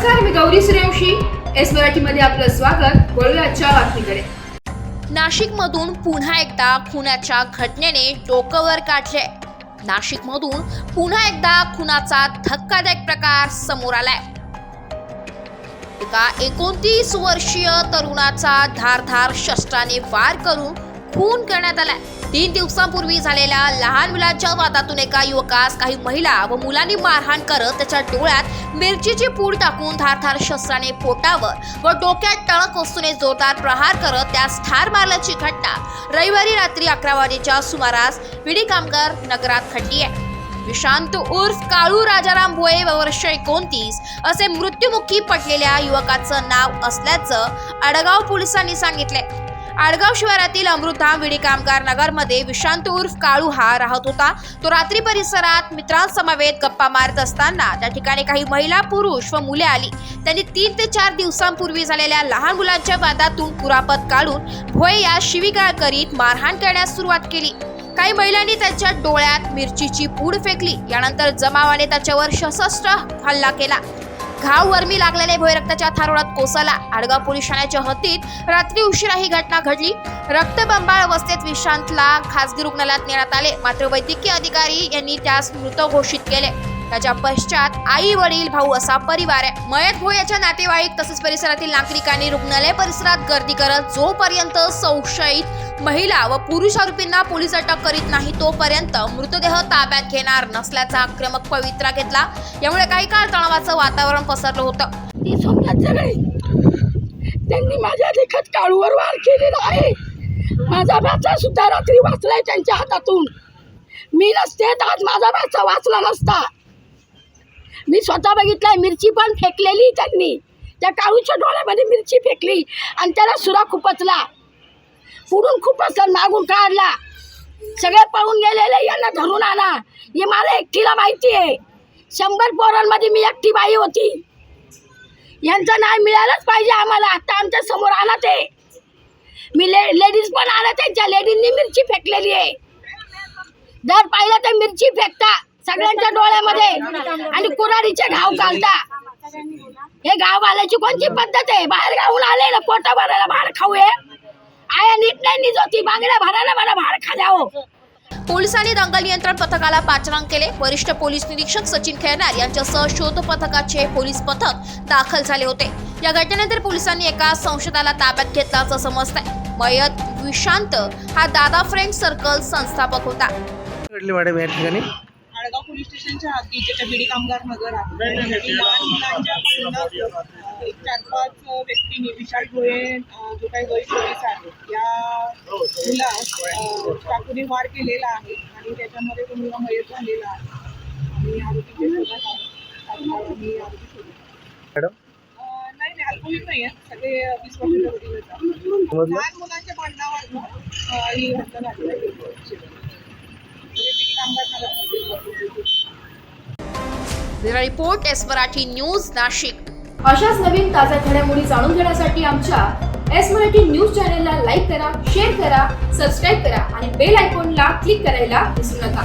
नमस्कार, मी गौरी सूर्यवंशी. एस मराठीमध्ये आपलं स्वागत. वळूया आजच्या बातमीकडे. नाशिकमधून पुन्हा एकदा खुनाच्या घटनेने डोकं वर काढले. नाशिकमधून पुन्हा एकदा खुनाचा धक्कादायक प्रकार समोर आलाय. एका 29 वर्षीय तरुणाचा धारधार शस्त्राने वार करून खून करण्यात आलाय. 3 दिवसांपूर्वी झालेल्या लहान मुलांच्या वादातून एका युवकास काही महिला व मुलांनी मारहाण करत त्याच्या डोळ्यात मिरचीची पूड टाकून धारधार शस्त्राने पोटावर व डोक्यात टणक वस्तूने जोरदार प्रहार करत त्यास ठार मारल्याची घटना रविवारी रात्री 11 वाजेच्या सुमारास विडी कामगार नगरात घडली आहे. विशांत उर्फ काळू राजाराम भोये वर्ष 29 असे मृत्युमुखी पडलेल्या युवकाचं नाव असल्याचं आडगाव पोलिसांनी सांगितले. आडगाव शिवारातील अमृतधाम विडी कामगार नगरमध्ये विशांत उर्फ काळू हा राहत होता. तो रात्री परिसरात मित्रांसमवेत गप्पा मारत असताना त्या ठिकाणी काही महिला, पुरुष व मुले आली. त्यांनी 3 ते 4 दिवसांपूर्वी झालेल्या लहान मुलांच्या वादातून कुरापत काढून भोये या शिवीगाळ करीत मारहाण करण्यास सुरुवात केली. काही महिलांनी त्याच्या डोळ्यात मिरचीची पूड फेकली. यानंतर जमावाने त्याच्यावर सशस्त्र हल्ला केला. घाव वर्मी लागलेले भोये रक्ताच्या थारोळात कोसळला. आडगाव पोलीस ठाण्याच्या हद्दीत रात्री उशिरा ही घटना घडली. रक्तबंबाळ अवस्थेत विशांतला खासगी रुग्णालयात नेण्यात आले. मात्र वैद्यकीय अधिकारी यांनी त्यास मृत घोषित केले. त्याच्या पश्चात आई, वडील, भाऊ असा परिवार आहे. मयत भोयाच्या नातेवाईक तसेच परिसरातील नागरिकांनी रुग्णालय परिसरात गर्दी करत जोपर्यंत संशयित महिला व पुरुष आरोपींना पोलीस अटक करीत नाही तोपर्यंत मृतदेह ताब्यात घेणार नसल्याचा आक्रमक पवित्रा घेतला. यामुळे काही काळ तणावाचं वातावरण पसरलं होतं. त्यांनी माझ्या देखत काळूवर वार केलेला आहे. माझा भाचा सुद्धा रात्री वाचलाय त्यांच्या हातातून. मी नसते तर आज माझा भाचा वाचला नसता. मी स्वतः बघितलाय. मिरची पण फेकलेली त्यांनी. त्या काळूच्या डोळ्यामध्ये मिरची फेकली आणि त्याला सुरा खुपसला. पुढून खुपसला, मागून काढला. सगळे पळून गेलेले. यांना धरून आणा. हे मला एकटीला माहिती आहे. 100 पोरांमध्ये मी एकटी बाई होती. यांचं न्याय मिळालंच पाहिजे आम्हाला. आता आमच्या समोर आणा ते. मी लेडीज पण आणत आहे. ज्या लेडीजनी मिरची फेकलेली आहे. जर पाहिलं तर मिरची फेकता सगळ्यांच्या डोळ्यामध्ये आणि कुऱ्हाडीचे घाव घालता. हे गाव घालायची कोणती पद्धत आहे? बाहेर गावून आले ना पोटा भरायला भाड खाऊ. आया नीट नाही निजवती. बांगड्या भरायला मला भाड खा जाओ. पोलिसांनी दंगल नियंत्रण पथकाला पाचारण केले. वरिष्ठ पोलीस निरीक्षक सचिन खेरनार यांच्यासह शोध पथकाचे पोलीस पथक दाखल झाले होते. या घटनेनंतर पोलिसांनी एका संशयिताला ताब्यात घेतल्याचं समजतंय. मयत विशांत हा दादा फ्रेंड सर्कल संस्थापक होता. आडगाव पोलीस स्टेशनच्या हद्दीत ज्याच्या विडी कामगार नगर आहे, लहान मुलांच्या एक 4-5 व्यक्तींनी विशाल भोये जो काही वय 24 आहे या मुलास चाकूने वार केलेला आहे आणि त्याच्यामध्ये तो मुलगा मयत झालेला आहे आणि आरोपी नाही अल्पवयीन नाही आहे. सगळे 20 वर्षाच्या वडील लहान मुलांच्या भांडणावर ही घटना घडली. Report S Marathi news Nashik. अशाच नवीन ताज्या घडामोडी जाणून घेण्यासाठी आमच्या एस मराठी न्यूज चॅनलला लाईक करा, शेअर करा, सबस्क्राईब करा आणि बेल आयकॉनला क्लिक करायला विसरू नका.